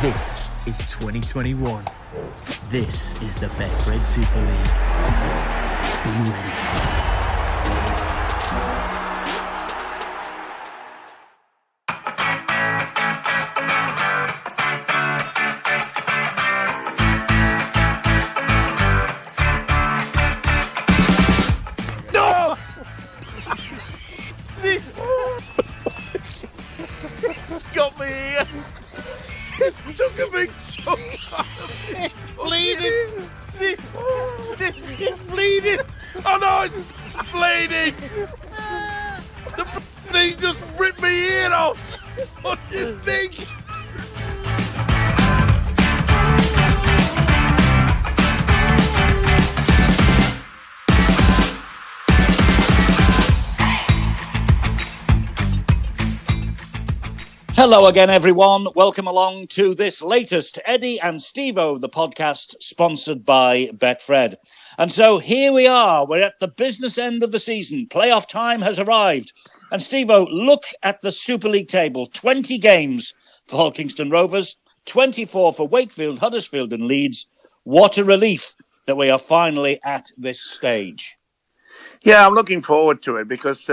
This is 2021. This is the Betfred Super League. Be ready. Got me here. It took a big chunk out of me. Bleeding. It's bleeding. Oh no, it's bleeding. The thing just ripped me ear off. What do you think? Hello again, everyone. Welcome along to this latest Eddie and Stevo, the podcast sponsored by Betfred. And so here we are. We're at the business end of the season. Playoff time has arrived. And Stevo, look at the Super League table. 20 games for Hull Kingston Rovers, 24 for Wakefield, Huddersfield and Leeds. What a relief that we are finally at this stage. Yeah, I'm looking forward to it because,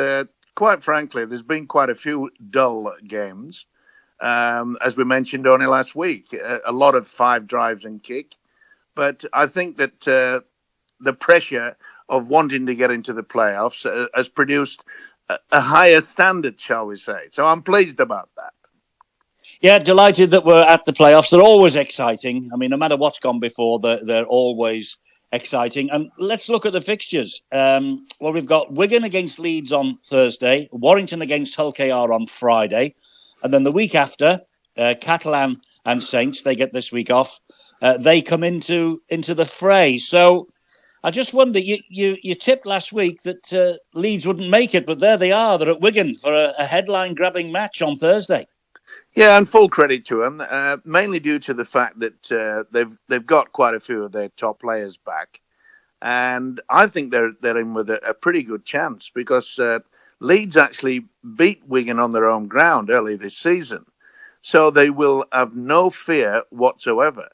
quite frankly, there's been quite a few dull games. As we mentioned only last week, a lot of 5 drives and kick. But I think that the pressure of wanting to get into the playoffs has produced a higher standard, shall we say. So I'm pleased about that. Yeah, delighted that we're at the playoffs. They're always exciting. I mean, no matter what's gone before, they're always exciting. And let's look at the fixtures. Well, we've got Wigan against Leeds on Thursday, Warrington against Hull KR on Friday. And then the week after, Catalan and Saints, they get this week off. They come into the fray. So I just wonder, you tipped last week that Leeds wouldn't make it, but there they are. They're at Wigan for a headline-grabbing match on Thursday. Yeah, and full credit to them, mainly due to the fact that they've got quite a few of their top players back. And I think they're in with a pretty good chance because Leeds actually beat Wigan on their own ground early this season. So they will have no fear whatsoever.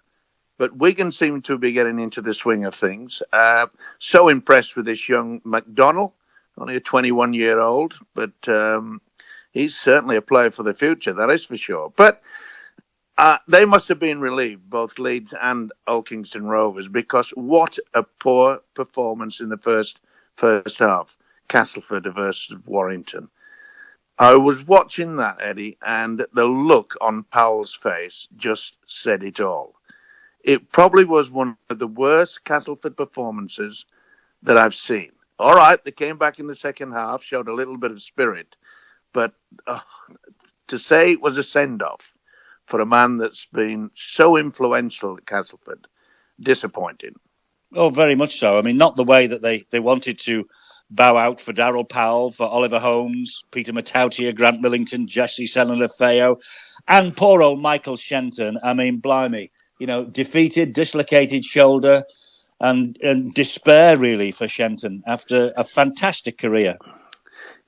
But Wigan seem to be getting into the swing of things. So impressed with this young McDonnell, only a 21-year-old, but he's certainly a player for the future, that is for sure. But they must have been relieved, both Leeds and Hull Kingston Rovers, because what a poor performance in the first half. Castleford versus Warrington. I was watching that, Eddie, and the look on Powell's face just said it all. It probably was one of the worst Castleford performances that I've seen. All right, they came back in the second half, showed a little bit of spirit, but to say it was a send-off for a man that's been so influential at Castleford, disappointing. Oh, very much so. I mean, not the way that they wanted to bow out for Darryl Powell, for Oliver Holmes, Peter Matautia, Grant Millington, Jesse Selin-Lefeo, and poor old Michael Shenton. I mean, blimey, defeated, dislocated shoulder, and despair, really, for Shenton after a fantastic career.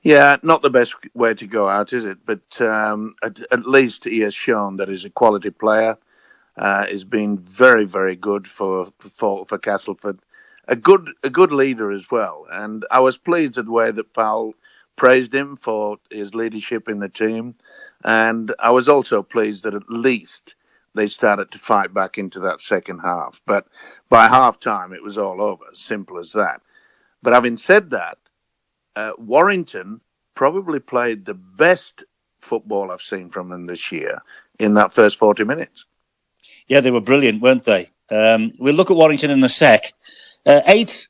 Yeah, not the best way to go out, is it? But at least he has shown that he's a quality player. He's been very, very good for Castleford. A good leader as well. And I was pleased at the way that Powell praised him for his leadership in the team. And I was also pleased that at least they started to fight back into that second half. But by half time, it was all over. Simple as that. But having said that, Warrington probably played the best football I've seen from them this year in that first 40 minutes. Yeah, they were brilliant, weren't they? We'll look at Warrington in a sec. 8,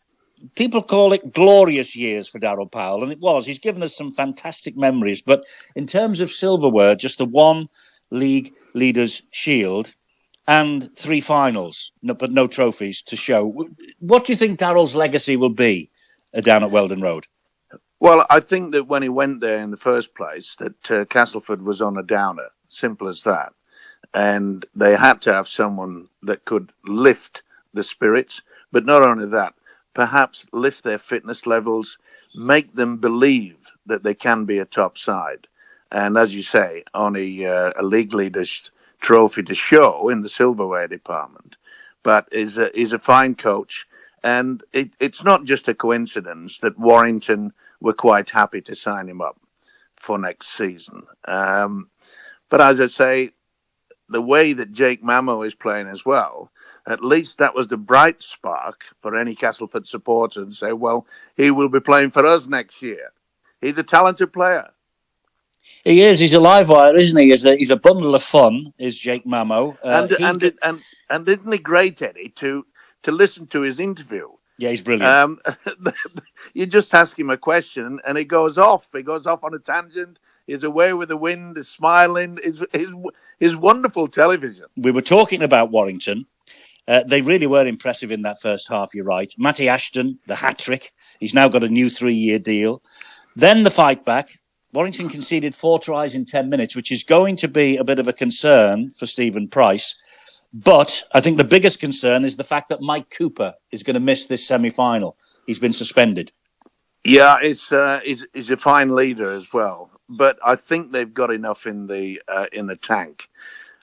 people call it glorious years for Darryl Powell, and it was. He's given us some fantastic memories. But in terms of silverware, just the one league leaders' shield and 3 finals, but no trophies to show. What do you think Darryl's legacy will be down at Weldon Road? Well, I think that when he went there in the first place, that Castleford was on a downer. Simple as that. And they had to have someone that could lift the spirits. But not only that, perhaps lift their fitness levels, make them believe that they can be a top side. And as you say, only a league leader's trophy to show in the silverware department, but is a fine coach. And it's not just a coincidence that Warrington were quite happy to sign him up for next season. But as I say, the way that Jake Mamo is playing as well, at least that was the bright spark for any Castleford supporter and say, well, he will be playing for us next year. He's a talented player. He is. He's a live wire, isn't he? He's a bundle of fun, is Jake Mamo. And isn't he great, Eddie, to listen to his interview? Yeah, he's brilliant. You just ask him a question and he goes off. He goes off on a tangent. He's away with the wind. He's smiling. He's wonderful television. We were talking about Warrington. They really were impressive in that first half, you're right. Matty Ashton, the hat-trick. He's now got a new 3-year deal. Then the fight back. Warrington conceded 4 tries in 10 minutes, which is going to be a bit of a concern for Stephen Price. But I think the biggest concern is the fact that Mike Cooper is going to miss this semi-final. He's been suspended. Yeah, he's a fine leader as well. But I think they've got enough in the tank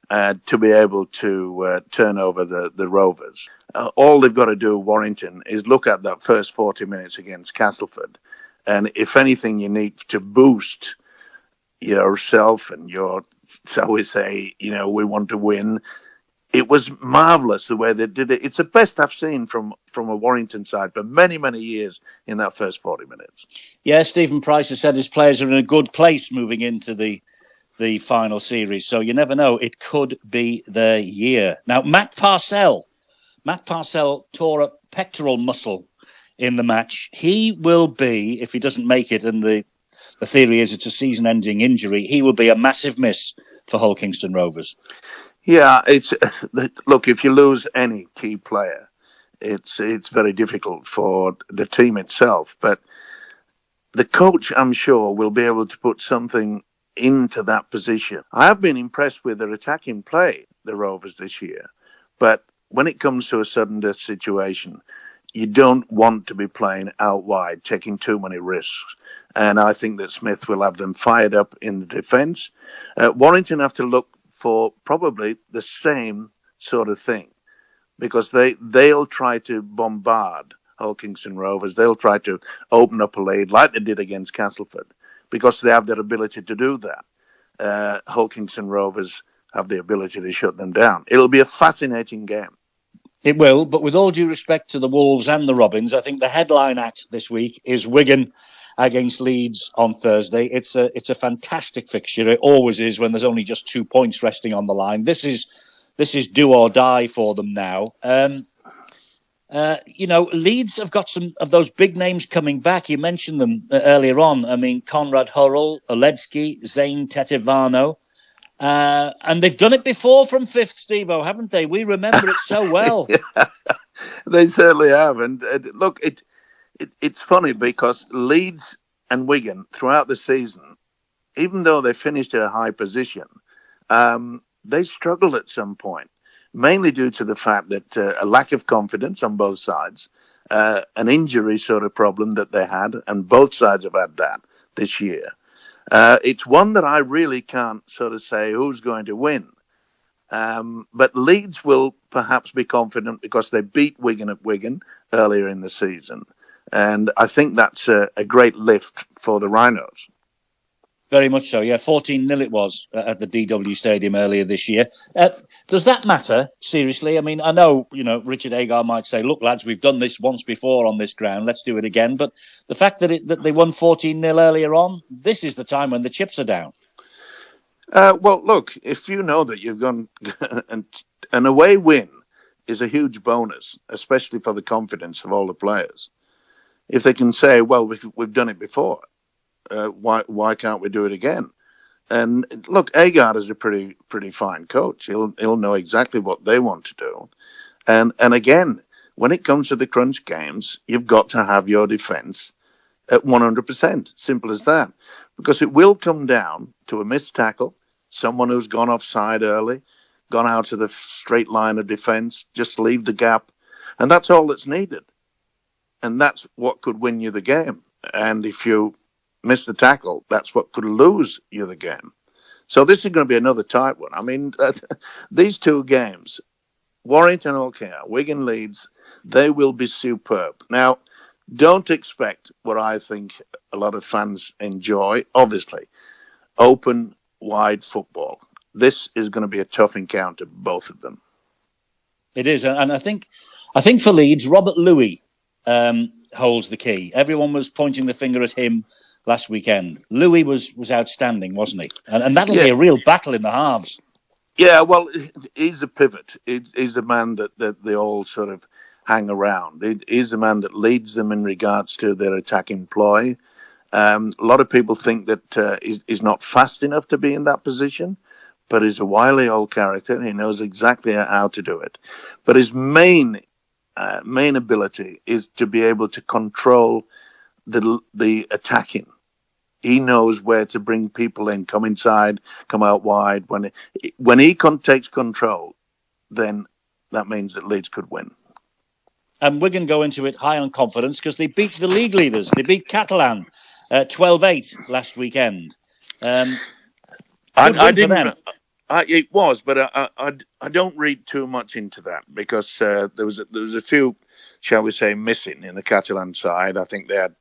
to be able to turn over the Rovers. All they've got to do, Warrington, is look at that first 40 minutes against Castleford. And if anything, you need to boost yourself and shall we say, we want to win. It was marvellous the way they did it. It's the best I've seen from a Warrington side for many, many years in that first 40 minutes. Yeah, Stephen Price has said his players are in a good place moving into the final series. So you never know. It could be their year. Now, Matt Parcell tore a pectoral muscle in the match. He will be, if he doesn't make it, and the theory is it's a season-ending injury, he will be a massive miss for Hull Kingston Rovers. Yeah, look, if you lose any key player, it's very difficult for the team itself. But the coach, I'm sure, will be able to put something into that position. I have been impressed with their attacking play, the Rovers, this year. But when it comes to a sudden death situation, you don't want to be playing out wide, taking too many risks. And I think that Smith will have them fired up in the defence. Warrington have to look for probably the same sort of thing, because they'll try to bombard Hull Kingston Rovers. They'll try to open up a lead like they did against Castleford, because they have their ability to do that. Hull Kingston Rovers have the ability to shut them down. It'll be a fascinating game. It will, but with all due respect to the Wolves and the Robins, I think the headline act this week is Wigan against Leeds on Thursday. It's a fantastic fixture. It always is when there's only just 2 points resting on the line. This is do or die for them now. Leeds have got some of those big names coming back. You mentioned them earlier on. I mean, Konrad Hurrell, Oledzki, Zane Tetevano. And they've done it before from fifth, Stevo, haven't they? We remember it so well. Yeah, they certainly have. And look, it's funny because Leeds and Wigan throughout the season, even though they finished at a high position, they struggled at some point, mainly due to the fact that a lack of confidence on both sides, an injury sort of problem that they had, and both sides have had that this year. It's one that I really can't sort of say who's going to win. But Leeds will perhaps be confident because they beat Wigan at Wigan earlier in the season. And I think that's a great lift for the Rhinos. Very much so, yeah. 14-0 it was at the DW Stadium earlier this year. Does that matter, seriously? I mean, I know, Richard Agar might say, look, lads, we've done this once before on this ground. Let's do it again. But the fact that they won 14-0 earlier on, this is the time when the chips are down. Well, look, if you know that you've gone... an away win is a huge bonus, especially for the confidence of all the players. If they can say, well, we've done it before. Why can't we do it again? And look, Agard is a pretty fine coach. He'll know exactly what they want to do. And again, when it comes to the crunch games, you've got to have your defence at 100%. Simple as that. Because it will come down to a missed tackle, someone who's gone offside early, gone out of the straight line of defence, just leave the gap, and that's all that's needed. And that's what could win you the game. And if you miss the tackle, that's what could lose you the game. So this is going to be another tight one. I mean, these two games, Warrington Old Care, Wigan Leeds, they will be superb. Now, don't expect what I think a lot of fans enjoy, obviously, open, wide football. This is going to be a tough encounter, both of them. It is, and I think for Leeds, Robert Louis holds the key. Everyone was pointing the finger at him last weekend. Louis was outstanding, wasn't he? And that'll be a real battle in the halves. Yeah, well, he's a pivot. He's a man that they all sort of hang around. He's a man that leads them in regards to their attacking ploy. A lot of people think that he's not fast enough to be in that position, but he's a wily old character. He knows exactly how to do it. But his main ability is to be able to control the attacking. He knows where to bring people in, come inside, come out wide. When he takes control, then that means that Leeds could win. And Wigan go into it high on confidence because they beat the league leaders. They beat Catalan 12-8 last weekend. I didn't. It was, but I don't read too much into that because there was a few, shall we say, missing in the Catalan side. I think they had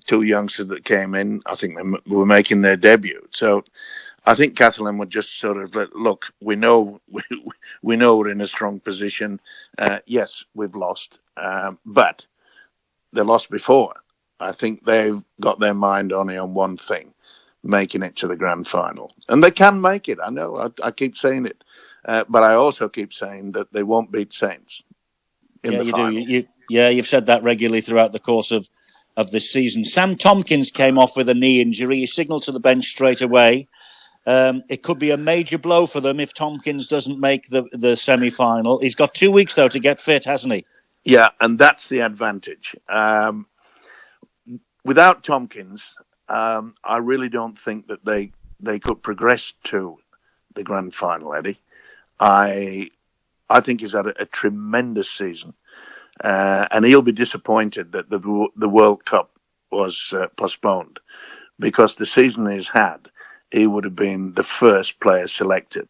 two youngsters that came in. I think they were making their debut. So I think Catalan would just sort of look. We know we're in a strong position. Yes, we've lost, but they lost before. I think they've got their mind only on one thing: making it to the grand final. And they can make it. I know. I keep saying it, but I also keep saying that they won't beat Saints in the final. You've said that regularly throughout the course of this season. Sam Tompkins came off with a knee injury. He signalled to the bench straight away. It could be a major blow for them if Tompkins doesn't make the semi-final. He's got 2 weeks, though, to get fit, hasn't he? Yeah, and that's the advantage. Without Tompkins, I really don't think that they could progress to the grand final, Eddie. I think he's had a tremendous season. And he'll be disappointed that the World Cup was postponed, because the season he's had, he would have been the first player selected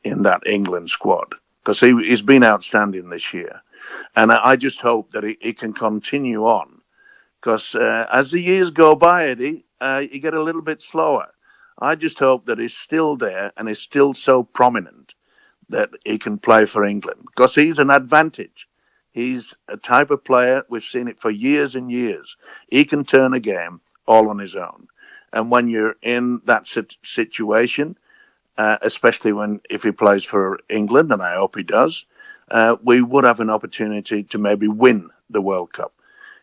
in that England squad, because he's been outstanding this year. And I just hope that he can continue on, because as the years go by, Eddie, you get a little bit slower. I just hope that he's still there and is still so prominent that he can play for England, because he's an advantage. He's a type of player, we've seen it for years and years. He can turn a game all on his own. And when you're in that situation, especially if he plays for England, and I hope he does, we would have an opportunity to maybe win the World Cup.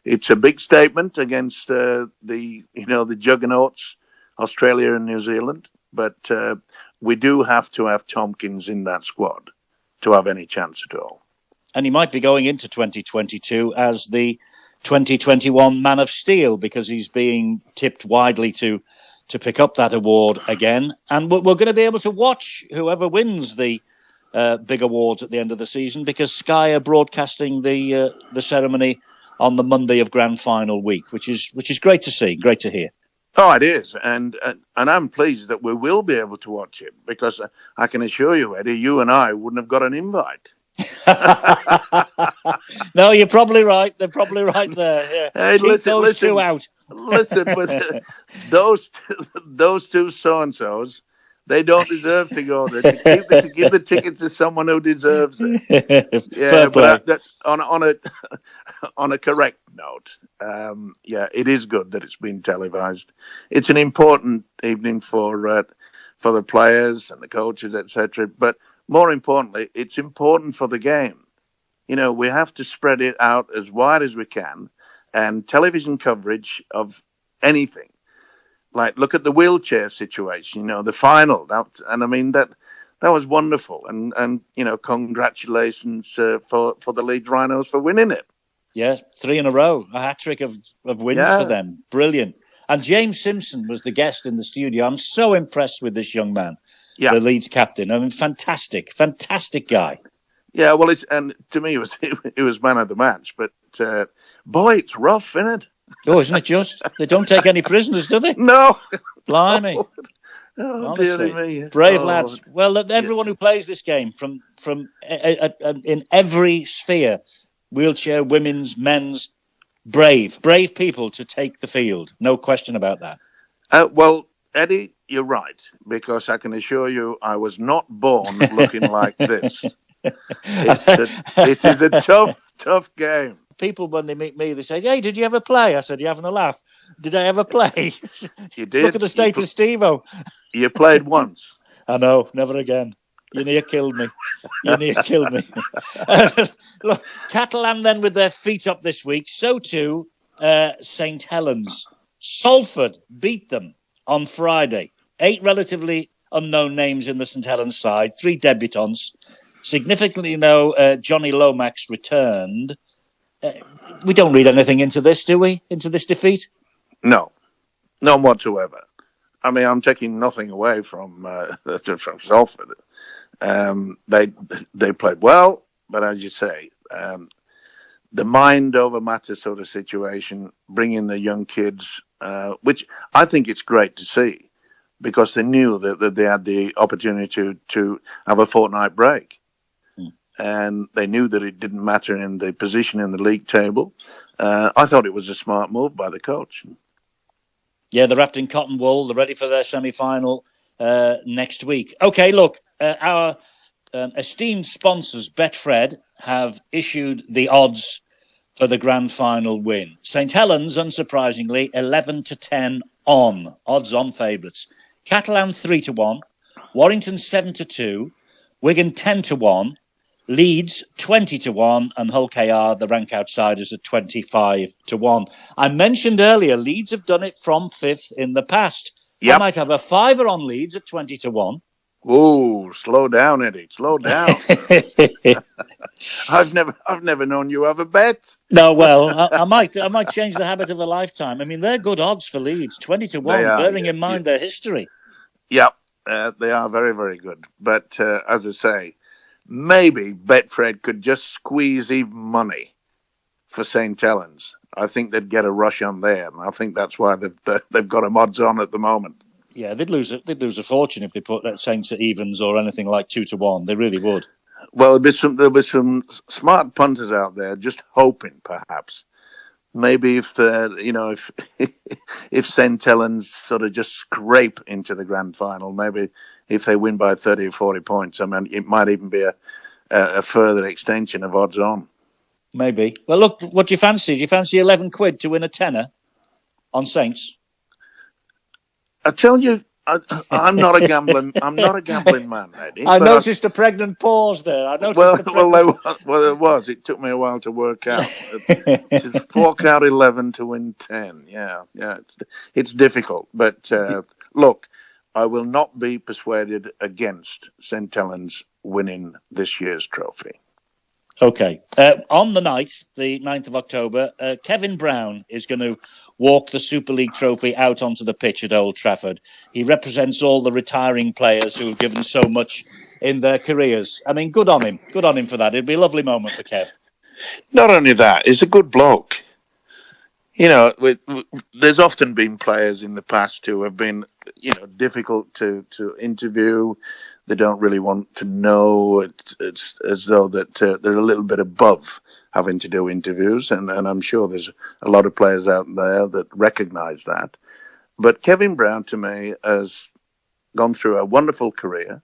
It's a big statement against the juggernauts, Australia and New Zealand, but we do have to have Tompkins in that squad to have any chance at all. And he might be going into 2022 as the 2021 Man of Steel, because he's being tipped widely to pick up that award again. And we're going to be able to watch whoever wins the big awards at the end of the season, because Sky are broadcasting the ceremony on the Monday of Grand Final week, which is great to see, great to hear. Oh, it is, and I'm pleased that we will be able to watch it, because I can assure you, Eddie, you and I wouldn't have got an invite. No, you're probably right. They're probably right there. Yeah. Hey, Keep those two out. Listen, but those two so-and-sos, they don't deserve to go there. To give the ticket to someone who deserves it. Yeah, but on a correct note, it is good that it's been televised. It's an important evening for the players and the coaches, etc. But more importantly, it's important for the game. We have to spread it out as wide as we can, and television coverage of anything. Like, look at the wheelchair situation, the final. That was wonderful. And congratulations for the Leeds Rhinos for winning it. Yeah, 3 in a row, a hat-trick of wins for them. Brilliant. And James Simpson was the guest in the studio. I'm so impressed with this young man, the Leeds captain. Fantastic guy. Yeah, well, to me, it was man of the match. But, boy, it's rough, isn't it? Oh, isn't it just? They don't take any prisoners, do they? No. Blimey. Oh, Honestly, dearie me. brave Oh, lads. Well, look, everyone who plays this game from in every sphere, wheelchair, women's, men's, brave people to take the field. No question about that. well, Eddie, you're right, because I can assure you I was not born looking like this. It is a tough game. People, when they meet me, they say, "Hey, did you ever play?" I said, "You having a laugh? Did I ever play?" You did. Look at the state of Stevo. You played once. I know, never again. You near killed me. You near killed me. Look, Catalan then with their feet up this week. So too, St. Helens. Salford beat them on Friday. 8 relatively unknown names in the St. Helens side. 3 debutants. Significantly, Johnny Lomax returned. We don't read anything into this, do we? Into this defeat? No, none whatsoever. I mean, I'm taking nothing away from Salford. They played well, but as you say, the mind over matter sort of situation, bringing the young kids, which I think it's great to see, because they knew that they had the opportunity to have a fortnight break. And they knew that it didn't matter in the position in the league table. I thought it was a smart move by the coach. Yeah, they're wrapped in cotton wool. They're ready for their semi-final next week. Okay, look, our esteemed sponsors, Betfred, have issued the odds for the grand final win. St. Helens, unsurprisingly, 11-10 on. Odds on favourites. Catalan 3-1. Warrington 7-2. Wigan 10-1. Leeds 20-1, and Hull KR, the rank outsiders, at 25-1. I mentioned earlier, Leeds have done it from 5th in the past. Yep. I might have a fiver on Leeds at 20-1. Oh, slow down, Eddie. Slow down. I've never known you have a bet. No, well, I might change the habit of a lifetime. I mean, they're good odds for Leeds, 20-1, bearing in mind their history. Yep, they are very, very good. But as I say, maybe Betfred could just squeeze even money for St. Helens. I think they'd get a rush on there, and I think that's why they've got them odds on at the moment. Yeah, they'd lose a fortune if they put that Saints at evens or anything like 2-1. They really would. Well, there'll be some smart punters out there just hoping, perhaps. Maybe if if St. Helens sort of just scrape into the grand final, maybe if they win by 30 or 40 points, I mean, it might even be a further extension of odds on. Maybe. Well, look, what do you fancy? Do you fancy 11 quid to win a tenner on Saints? I tell you, I'm not a gambling man, Eddie. I noticed a pregnant pause there. Well, there was. It took me a while to work out. To fork out 11 to win 10. Yeah. It's difficult, but look, I will not be persuaded against St. Helens winning this year's trophy. Okay. On the night, the 9th of October, Kevin Brown is going to walk the Super League trophy out onto the pitch at Old Trafford. He represents all the retiring players who have given so much in their careers. I mean, good on him. Good on him for that. It'd be a lovely moment for Kev. Not only that, he's a good bloke. You know, there's often been players in the past who have been, difficult to interview. They don't really want to know. It's as though that they're a little bit above having to do interviews, and I'm sure there's a lot of players out there that recognise that. But Kevin Brown, to me, has gone through a wonderful career.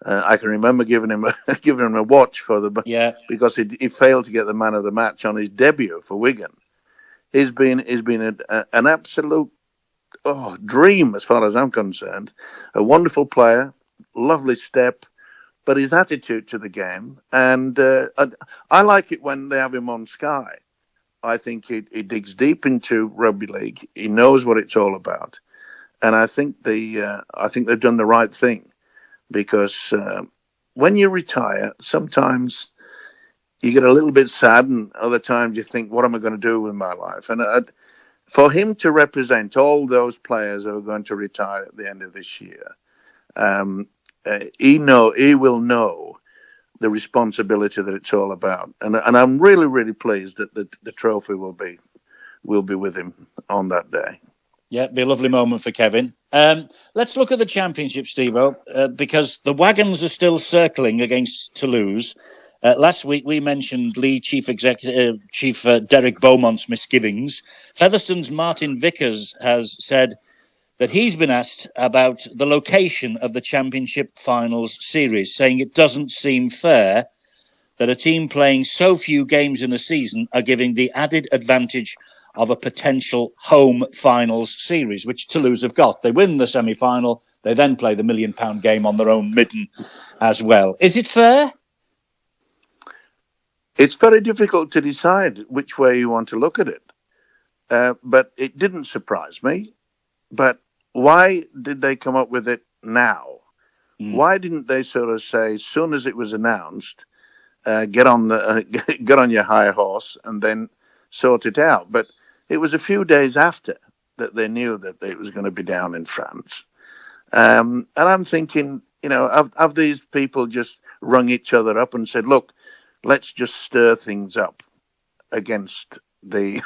I can remember giving him a watch because he failed to get the man of the match on his debut for Wigan. He's been an absolute dream as far as I'm concerned. A wonderful player, lovely step, but his attitude to the game, and I like it when they have him on Sky. I think he digs deep into rugby league. He knows what it's all about, and I think they've done the right thing, because when you retire, sometimes you get a little bit sad, and other times you think, what am I going to do with my life? And for him to represent all those players who are going to retire at the end of this year, he will know the responsibility that it's all about, and I'm really, really pleased that the trophy will be with him on that day. Yeah, it'd be a lovely moment for Kevin. Let's look at the Championship, Stevo, because the wagons are still circling against Toulouse. Last week we mentioned Leigh Chief Derek Beaumont's misgivings. Featherstone's Martin Vickers has said that he's been asked about the location of the Championship Finals series, saying it doesn't seem fair that a team playing so few games in a season are giving the added advantage of a potential home finals series, which Toulouse have got. They win the semi-final, they then play the £1 million game on their own midden as well. Is it fair? It's very difficult to decide which way you want to look at it. But it didn't surprise me. But why did they come up with it now? Why didn't they sort of say, as soon as it was announced, get on your high horse and then sort it out? But it was a few days after that they knew that it was going to be down in France. And I'm thinking, have these people just rung each other up and said, look, let's just stir things up against the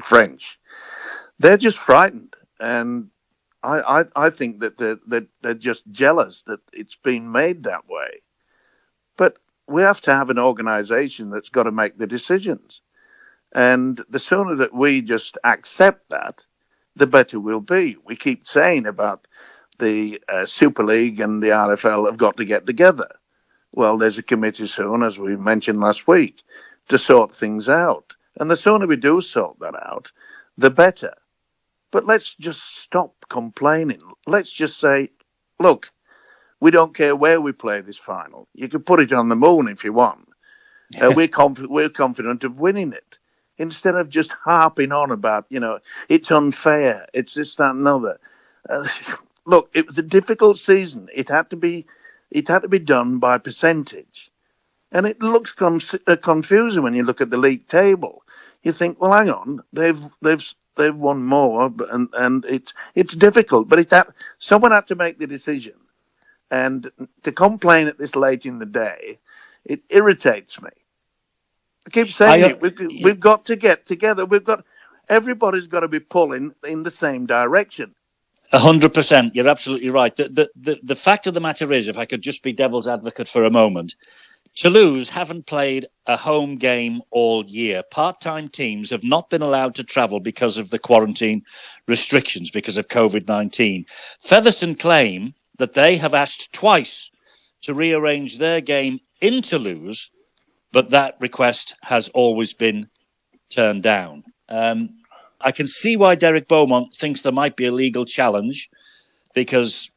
French? They're just frightened, and I think that they're just jealous that it's been made that way. But we have to have an organisation that's got to make the decisions, and the sooner that we just accept that, the better we'll be. We keep saying about the Super League and the RFL have got to get together. Well, there's a committee soon, as we mentioned last week, to sort things out. And the sooner we do sort that out, the better. But let's just stop complaining. Let's just say, look, we don't care where we play this final. You can put it on the moon if you want. We're confident of winning it. Instead of just harping on about, it's unfair, it's this, that, and other. Look, it was a difficult season. It had to be done by percentage, and it looks confusing when you look at the league table. You think, well, hang on, they've won more, and it's difficult. But someone had to make the decision, and to complain at this late in the day, it irritates me. I keep saying it. We've got to get together. Everybody's got to be pulling in the same direction. 100%. You're absolutely right. The fact of the matter is, if I could just be devil's advocate for a moment, Toulouse haven't played a home game all year. Part-time teams have not been allowed to travel because of the quarantine restrictions, because of COVID-19. Featherstone claim that they have asked twice to rearrange their game in Toulouse, but that request has always been turned down. I can see why Derek Beaumont thinks there might be a legal challenge because,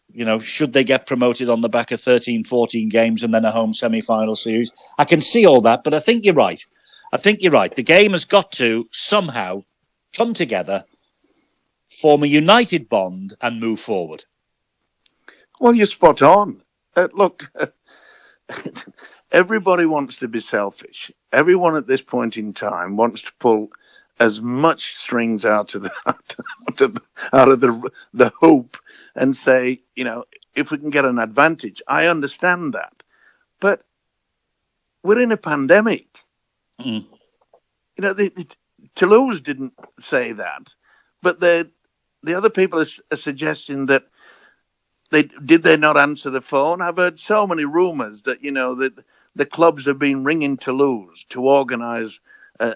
should they get promoted on the back of 13, 14 games and then a home semi-final series? I can see all that, but I think you're right. The game has got to somehow come together, form a united bond and move forward. Well, you're spot on. Look, everybody wants to be selfish. Everyone at this point in time wants to pull as much strings out of the hoop and say, if we can get an advantage. I understand that, but we're in a pandemic. Toulouse didn't say that, but the other people are suggesting that did they not answer the phone? I've heard so many rumours that that the clubs have been ringing Toulouse to organise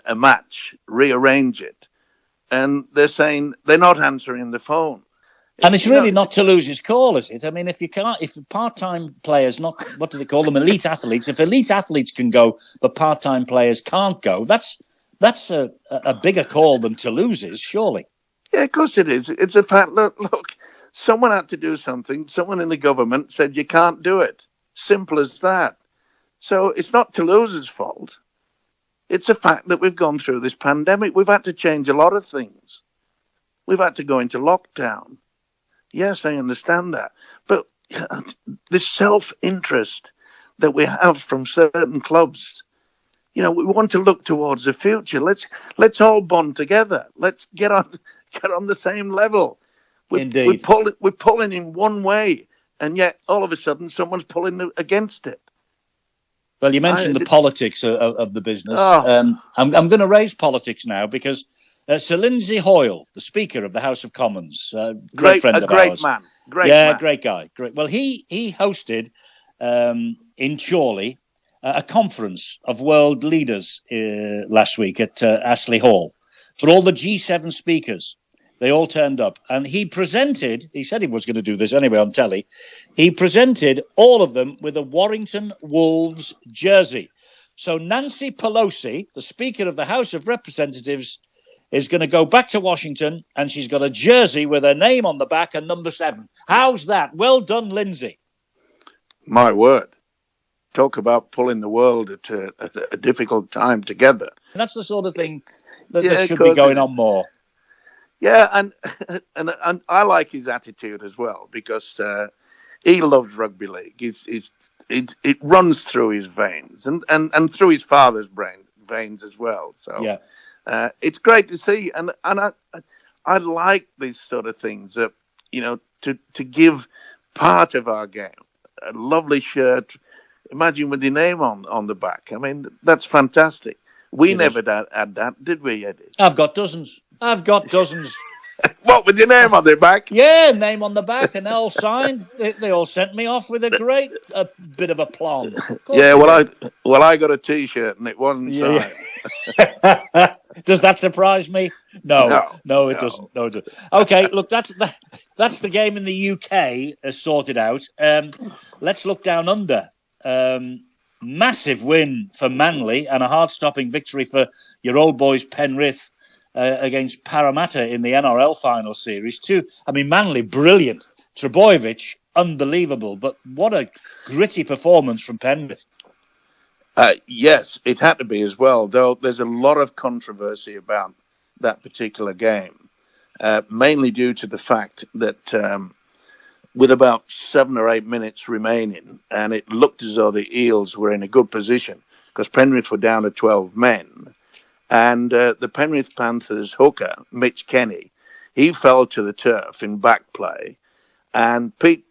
a match, rearrange it, and they're saying they're not answering the phone. And it's really not Toulouse's call, is it? I mean, if part-time players, what do they call them, elite athletes? If elite athletes can go, but part-time players can't go, that's a bigger call than Toulouse's, surely. Yeah, of course it is. It's a fact. Look, someone had to do something. Someone in the government said you can't do it. Simple as that. So it's not Toulouse's fault. It's a fact that we've gone through this pandemic. We've had to change a lot of things. We've had to go into lockdown. Yes, I understand that. But this self-interest that we have from certain clubs, we want to look towards the future. Let's all bond together. Let's get on the same level. We're pulling in one way, and yet all of a sudden someone's pulling against it. Well, you mentioned the politics of the business. I'm going to raise politics now because Sir Lindsay Hoyle, the Speaker of the House of Commons, great friend of ours. Great man. Great guy. Great. Well, he hosted in Chorley a conference of world leaders last week at Astley Hall for all the G7 speakers. They all turned up, and he said he was going to do this anyway on telly, he presented all of them with a Warrington Wolves jersey. So Nancy Pelosi, the Speaker of the House of Representatives, is going to go back to Washington, and she's got a jersey with her name on the back and number 7. How's that? Well done, Lindsay. My word. Talk about pulling the world at a difficult time together. And that's the sort of thing that should be going on more. Yeah, and I like his attitude as well, because he loves rugby league. It runs through his veins and through his father's veins as well. So yeah. It's great to see, and I like these sort of things. To give part of our game a lovely shirt. Imagine with your name on the back. I mean, that's fantastic. We never had that, did we, Eddie? I've got dozens. What, with your name on the back? Yeah, name on the back, and they're all signed. They all sent me off with a bit of aplomb. Yeah, well, I got a T-shirt and it wasn't signed. Does that surprise me? No, it doesn't. No, it doesn't. Okay, look, that's the game in the UK sorted out. Let's look down under. Massive win for Manly and a heart-stopping victory for your old boys Penrith against Parramatta in the NRL final series. Manly, brilliant. Trebojevic, unbelievable. But what a gritty performance from Penrith. Yes, it had to be as well, though there's a lot of controversy about that particular game, mainly due to the fact that with about 7 or 8 minutes remaining, and it looked as though the Eels were in a good position because Penrith were down to 12 men. And the Penrith Panthers hooker, Mitch Kenny, he fell to the turf in back play. And Pete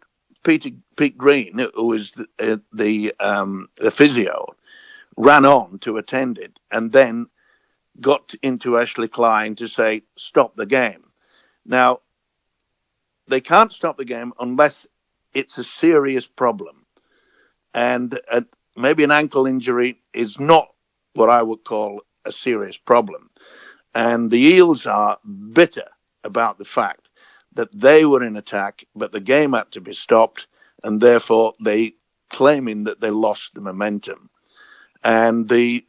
Green, who was the physio, ran on to attend it and then got into Ashley Klein to say, stop the game. Now, they can't stop the game unless it's a serious problem. And maybe an ankle injury is not what I would call a serious problem. And the Eels are bitter about the fact that they were in attack, but the game had to be stopped, and therefore they claiming that they lost the momentum. And the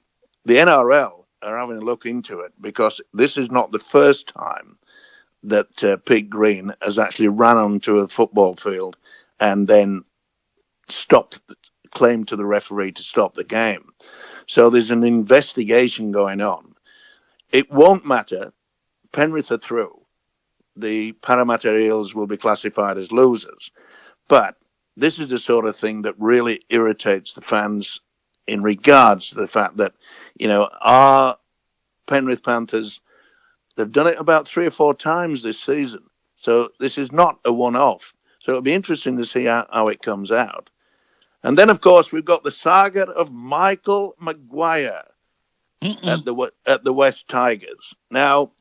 NRL are having a look into it, because this is not the first time that Pete Green has actually run onto a football field and then claimed to the referee to stop the game. So there's an investigation going on. It won't matter. Penrith are through. The Parramatta Eels will be classified as losers. But this is the sort of thing that really irritates the fans in regards to the fact that, our Penrith Panthers, they've done it about 3 or 4 times this season. So this is not a one-off. So it'll be interesting to see how it comes out. And then, of course, we've got the saga of Michael Maguire at the West Tigers. Now,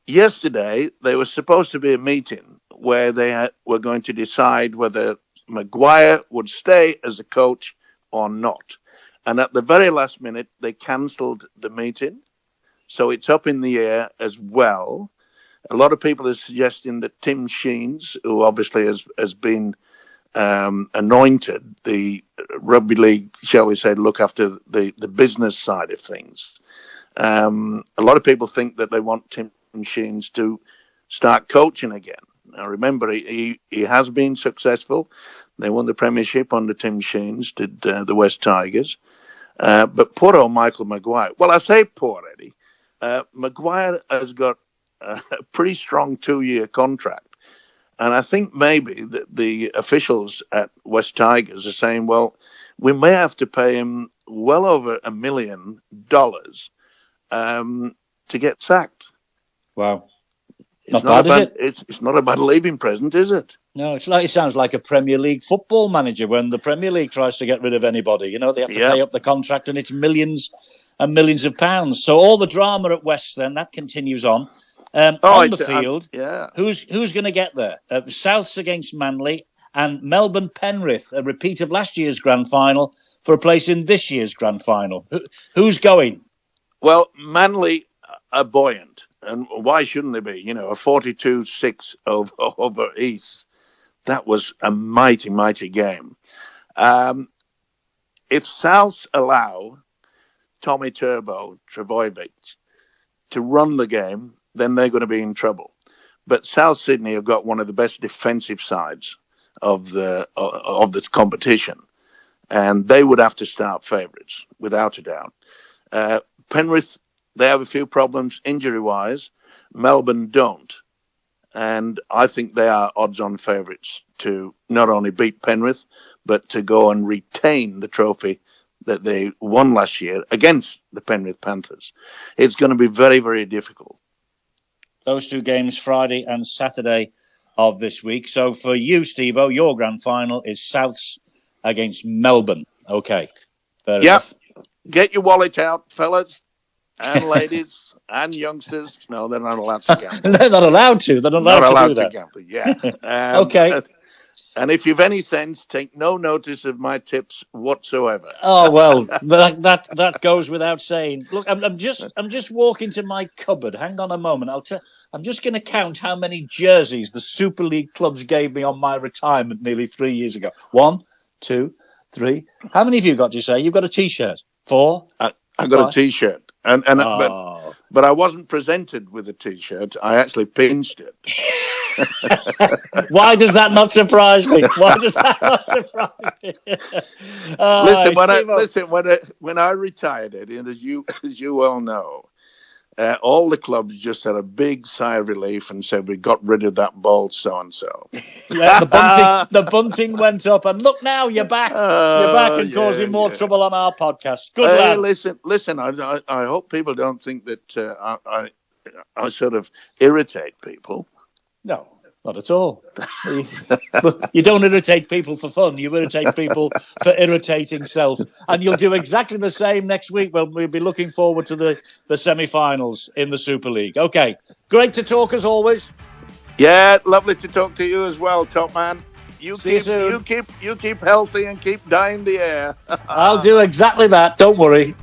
yesterday, there was supposed to be a meeting where they were going to decide whether Maguire would stay as a coach or not. And at the very last minute, they cancelled the meeting. So it's up in the air as well. A lot of people are suggesting that Tim Sheens, who obviously has been anointed the rugby league, shall we say, look after the business side of things. A lot of people think that they want Tim Sheens to start coaching again. Now, remember, he has been successful. They won the premiership under Tim Sheens, did the West Tigers. But poor old Michael Maguire. Well, I say poor, Eddie. Maguire has got a pretty strong 2-year contract. And I think maybe the officials at West Tigers are saying, well, we may have to pay him well over $1 million to get sacked. Wow. It's not bad, is it? It's not a bad leaving present, is it? No, it sounds like a Premier League football manager when the Premier League tries to get rid of anybody. They have to pay up the contract, and it's millions and millions of pounds. So all the drama at West, then, that continues on. On the field, who's going to get there? Souths against Manly and Melbourne Penrith, a repeat of last year's grand final for a place in this year's grand final. Who's going? Well, Manly are buoyant, and why shouldn't they be? You know, a 42-6 over East. That was a mighty, mighty game. If Souths allow Tommy Trbojevic to run the game, then they're going to be in trouble. But South Sydney have got one of the best defensive sides of this competition, and they would have to start favourites without a doubt. Penrith, they have a few problems injury-wise. Melbourne don't, and I think they are odds-on favourites to not only beat Penrith, but to go and retain the trophy that they won last year against the Penrith Panthers. It's going to be very, very difficult. Those two games, Friday and Saturday of this week. So for you, Stevo, your grand final is Souths against Melbourne. Okay. Fair enough. Get your wallet out, fellas and ladies and youngsters. No, they're not allowed to gamble. They're not allowed to. They're not allowed to gamble, yeah. Okay. And if you've any sense, take no notice of my tips whatsoever. Oh well, that goes without saying. Look, I'm just walking to my cupboard. Hang on a moment. I'm just going to count how many jerseys the Super League clubs gave me on my retirement nearly 3 years ago. 1, 2, 3. How many of you got? Do you say you've got a T-shirt? 4. I got a T-shirt, but I wasn't presented with a T-shirt. I actually pinched it. Why does that not surprise me? Why does that not surprise me? When I retired, Eddie, and as you well know, all the clubs just had a big sigh of relief and said, we got rid of that bald so-and-so. Yeah, the bunting went up, and look now, you're back. You're back and causing more trouble on our podcast. Good lad. Listen, I hope people don't think that I sort of irritate people. No, not at all. You don't irritate people for fun. You irritate people for irritating self. And you'll do exactly the same next week when we'll be looking forward to the semi-finals in the Super League. Okay, great to talk as always. Yeah, lovely to talk to you as well, top man. You keep healthy and keep dying the air. I'll do exactly that. Don't worry.